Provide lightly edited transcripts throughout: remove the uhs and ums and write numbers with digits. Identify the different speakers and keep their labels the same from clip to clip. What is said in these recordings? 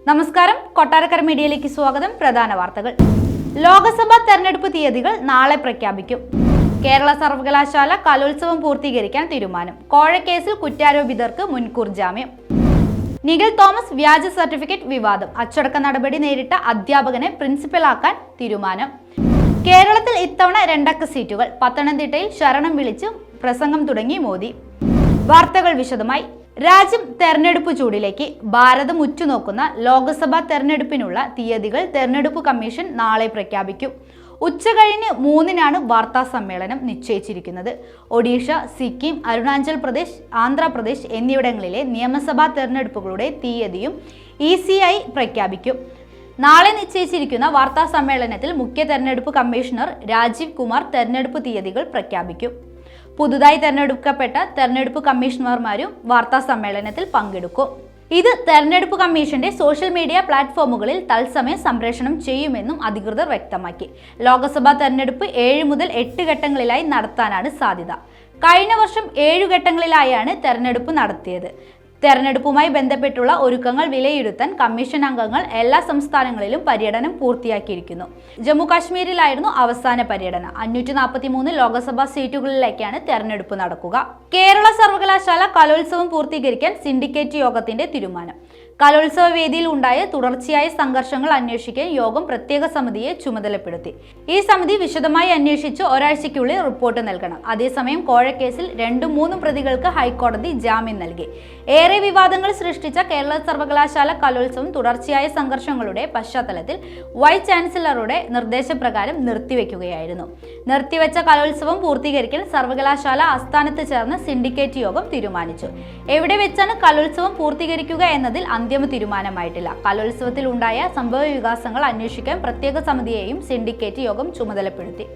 Speaker 1: നമസ്കാരം, കൊട്ടാരക്കര മീഡിയയിലേക്ക് സ്വാഗതം. പ്രധാന വാർത്തകൾ. ലോക്സഭാ തെരഞ്ഞെടുപ്പ് തീയതികൾ നാളെ പ്രഖ്യാപിക്കും. കേരള സർവകലാശാല കലോത്സവം പൂർത്തീകരിക്കാൻ തീരുമാനം. കോഴക്കേസിൽ കുറ്റാരോപിതർക്ക് മുൻകൂർ ജാമ്യം. നിഖിൽ തോമസ് വ്യാജ സർട്ടിഫിക്കറ്റ് വിവാദം. അച്ചടക്ക നടപടി നേരിട്ട അധ്യാപകനെ പ്രിൻസിപ്പലാക്കാൻ തീരുമാനം. കേരളത്തിൽ ഇത്തവണ 2 അക്ക സീറ്റുകൾ. പത്തനംതിട്ടയിൽ ശരണം വിളിച്ച് പ്രസംഗം തുടങ്ങി മോദി. വാർത്തകൾ വിശദമായി. രാജ്യം തെരഞ്ഞെടുപ്പ് ചൂടിലേക്ക്. ഭാരതം ഉറ്റുനോക്കുന്ന ലോക്സഭാ തെരഞ്ഞെടുപ്പിനുള്ള തീയതികൾ തെരഞ്ഞെടുപ്പ് കമ്മീഷൻ നാളെ പ്രഖ്യാപിക്കും. ഉച്ചകഴിഞ്ഞ് 3-നാണ് വാർത്താ സമ്മേളനം നിശ്ചയിച്ചിരിക്കുന്നത്. ഒഡീഷ, സിക്കിം, അരുണാചൽ പ്രദേശ്, ആന്ധ്രാപ്രദേശ് എന്നിവിടങ്ങളിലെ നിയമസഭാ തെരഞ്ഞെടുപ്പുകളുടെ തീയതിയും ECI പ്രഖ്യാപിക്കും. നാളെ നിശ്ചയിച്ചിരിക്കുന്ന വാർത്താ സമ്മേളനത്തിൽ മുഖ്യ തെരഞ്ഞെടുപ്പ് കമ്മീഷണർ രാജീവ് കുമാർ തെരഞ്ഞെടുപ്പ് തീയതികൾ പ്രഖ്യാപിക്കും. പുതുതായി തെരഞ്ഞെടുക്കപ്പെട്ട തെരഞ്ഞെടുപ്പ് കമ്മീഷണർമാരും വാർത്താ സമ്മേളനത്തിൽ പങ്കെടുക്കും. ഇത് തെരഞ്ഞെടുപ്പ് കമ്മീഷന്റെ സോഷ്യൽ മീഡിയ പ്ലാറ്റ്ഫോമുകളിൽ തത്സമയം സംപ്രേഷണം ചെയ്യുമെന്നും അധികൃതർ വ്യക്തമാക്കി. ലോക്സഭാ തെരഞ്ഞെടുപ്പ് 7 മുതൽ 8 ഘട്ടങ്ങളിലായി നടത്താനാണ് സാധ്യത. കഴിഞ്ഞ വർഷം 7 ഘട്ടങ്ങളിലായാണ് തെരഞ്ഞെടുപ്പ് നടത്തിയത്. തെരഞ്ഞെടുപ്പുമായി ബന്ധപ്പെട്ടുള്ള ഒരുക്കങ്ങൾ വിലയിരുത്താൻ കമ്മീഷൻ അംഗങ്ങൾ എല്ലാ സംസ്ഥാനങ്ങളിലും പര്യടനം പൂർത്തിയാക്കിയിരിക്കുന്നു. ജമ്മു കാശ്മീരിലായിരുന്നു അവസാന പര്യടനം. 543 ലോക്സഭാ സീറ്റുകളിലേക്കാണ് തെരഞ്ഞെടുപ്പ് നടക്കുക. കേരള സർവകലാശാല കലോത്സവം പൂർത്തീകരിക്കാൻ സിൻഡിക്കേറ്റ് യോഗത്തിന്റെ തീരുമാനം. കലോത്സവ വേദിയിൽ ഉണ്ടായ തുടർച്ചയായ സംഘർഷങ്ങൾ അന്വേഷിക്കാൻ യോഗം പ്രത്യേക സമിതിയെ ചുമതലപ്പെടുത്തി. ഈ സമിതി വിശദമായി അന്വേഷിച്ച് ഒരാഴ്ചയ്ക്കുള്ളിൽ റിപ്പോർട്ട് നൽകണം. അതേസമയം കോഴക്കേസിൽ 2-3 പ്രതികൾക്ക് ഹൈക്കോടതി ജാമ്യം നൽകി. ഏറെ വിവാദങ്ങൾ സൃഷ്ടിച്ച കേരള സർവകലാശാല കലോത്സവം തുടർച്ചയായ സംഘർഷങ്ങളുടെ പശ്ചാത്തലത്തിൽ വൈസ് ചാൻസലറുടെ നിർദ്ദേശപ്രകാരം നിർത്തിവെക്കുകയായിരുന്നു. നിർത്തിവെച്ച കലോത്സവം പൂർത്തീകരിക്കാൻ സർവകലാശാല ആസ്ഥാനത്ത് ചേർന്ന സിൻഡിക്കേറ്റ് യോഗം തീരുമാനിച്ചു. എവിടെ വെച്ചാണ് കലോത്സവം പൂർത്തീകരിക്കുക എന്നതിൽ അന്തിമ തീരുമാനമായിട്ടില്ല. കലോത്സവത്തിൽ ഉണ്ടായ സംഭവ വികാസങ്ങൾ അന്വേഷിക്കാൻ പ്രത്യേക സമിതിയെയും സിൻഡിക്കേറ്റ് യോഗം ചുമതലപ്പെടുത്തി.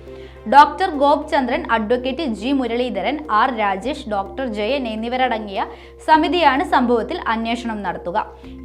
Speaker 1: Doctor Gop Chandran, advocate G Muraleedharan, R Rajesh, doctor Jayan എന്നിവരടങ്ങിയ സമിതിയാണ് സംഭവത്തിൽ അന്വേഷണം നടത്തുക.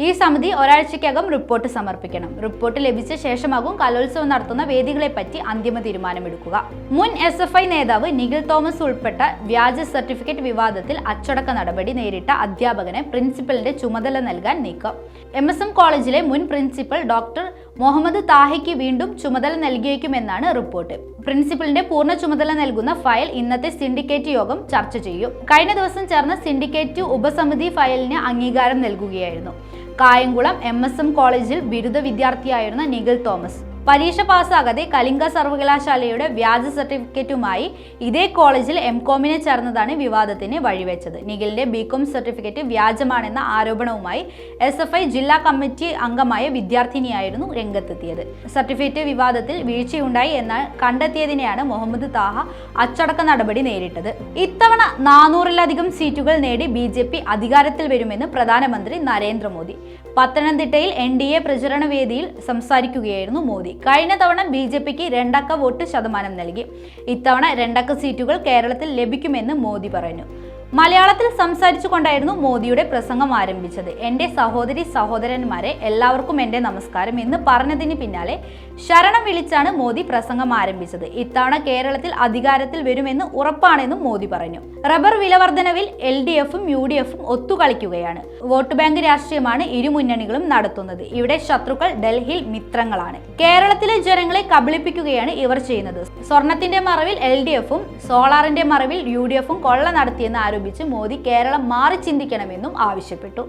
Speaker 1: ഈ സമിതി ഒരാഴ്ചയ്ക്കകം റിപ്പോർട്ട് സമർപ്പിക്കണം. റിപ്പോർട്ട് ലഭിച്ച ശേഷമാകും കലോത്സവം നടത്തുന്ന വേദികളെപ്പറ്റി അന്തിമ തീരുമാനമെടുക്കുക. മുൻ SFI നേതാവ് നിഖിൽ തോമസ് ഉൾപ്പെട്ട വ്യാജ സർട്ടിഫിക്കറ്റ് വിവാദത്തിൽ അച്ചടക്ക നടപടി നേരിട്ട അധ്യാപകനെ പ്രിൻസിപ്പലിന്റെ ചുമതല നൽകാൻ നീക്കം. MSM കോളേജിലെ മുൻ പ്രിൻസിപ്പൽ ഡോക്ടർ മുഹമ്മദ് താഹിക്ക് വീണ്ടും ചുമതല നൽകിയേക്കുമെന്നാണ് റിപ്പോർട്ട്. പ്രിൻസിപ്പലിന്റെ പൂർണ്ണ ചുമതല നൽകുന്ന ഫയൽ ഇന്നത്തെ സിൻഡിക്കേറ്റ് യോഗം ചർച്ച ചെയ്യും. കഴിഞ്ഞ ദിവസം ചേർന്ന സിൻഡിക്കേറ്റ് ഉപസമിതി ഫയലിന് അംഗീകാരം നൽകുകയായിരുന്നു. കായംകുളം MSM കോളേജിൽ ബിരുദ വിദ്യാർത്ഥിയായിരുന്ന നിഖിൽ തോമസ് പരീക്ഷ പാസ്സാകാതെ കലിംഗ സർവകലാശാലയുടെ വ്യാജ സർട്ടിഫിക്കറ്റുമായി ഇതേ കോളേജിൽ MCOMനെ ചേർന്നതാണ് വിവാദത്തിന് വഴിവെച്ചത്. നിഖിലിന്റെ BCom സർട്ടിഫിക്കറ്റ് വ്യാജമാണെന്ന ആരോപണവുമായി SFI ജില്ലാ കമ്മിറ്റി അംഗമായ വിദ്യാർത്ഥിനിയായിരുന്നു രംഗത്തെത്തിയത്. സർട്ടിഫിക്കറ്റ് വിവാദത്തിൽ വീഴ്ചയുണ്ടായി എന്നാൽ കണ്ടെത്തിയതിനെയാണ് മുഹമ്മദ് താഹ അച്ചടക്ക നടപടി നേരിട്ടത്. ഇത്തവണ 400-ലധികം സീറ്റുകൾ നേടി BJP അധികാരത്തിൽ വരുമെന്ന് പ്രധാനമന്ത്രി നരേന്ദ്രമോദി. പത്തനംതിട്ടയിൽ NDA പ്രചരണ വേദിയിൽ സംസാരിക്കുകയായിരുന്നു മോദി. കഴിഞ്ഞ തവണ BJPക്ക് 2 അക്ക വോട്ട് ശതമാനം നൽകി. ഇത്തവണ 2 അക്ക സീറ്റുകൾ കേരളത്തിൽ ലഭിക്കുമെന്ന് മോദി പറഞ്ഞു. മലയാളത്തിൽ സംസാരിച്ചുകൊണ്ടായിരുന്നു മോദിയുടെ പ്രസംഗം ആരംഭിച്ചത്. എൻ്റെ സഹോദരി സഹോദരന്മാരെ, എല്ലാവർക്കും എൻ്റെ നമസ്കാരം എന്ന് പറഞ്ഞതിന് പിന്നാലെ ശരണം വിളിച്ചാണ് മോദി പ്രസംഗം ആരംഭിച്ചത്. ഇത്തവണ കേരളത്തിൽ അധികാരത്തിൽ വരുമെന്ന് ഉറപ്പാണെന്നും മോദി പറഞ്ഞു. റബ്ബർ വിലവർദ്ധനവിൽ LDFും UDFും ഒത്തുകളിക്കുകയാണ്. വോട്ട് ബാങ്ക് രാഷ്ട്രീയമാണ് ഇരു മുന്നണികളും നടത്തുന്നത്. ഇവിടെ ശത്രുക്കൾ ഡൽഹിയിൽ മിത്രങ്ങളാണ്. കേരളത്തിലെ ജനങ്ങളെ കബളിപ്പിക്കുകയാണ് ഇവർ ചെയ്യുന്നത്. സ്വർണത്തിന്റെ മറവിൽ LDFും സോളാറിന്റെ മറവിൽ UDFും കൊള്ള നടത്തിയെന്ന് ആരോപിച്ച് മോദി കേരളം മാറി ചിന്തിക്കണമെന്നും ആവശ്യപ്പെട്ടു.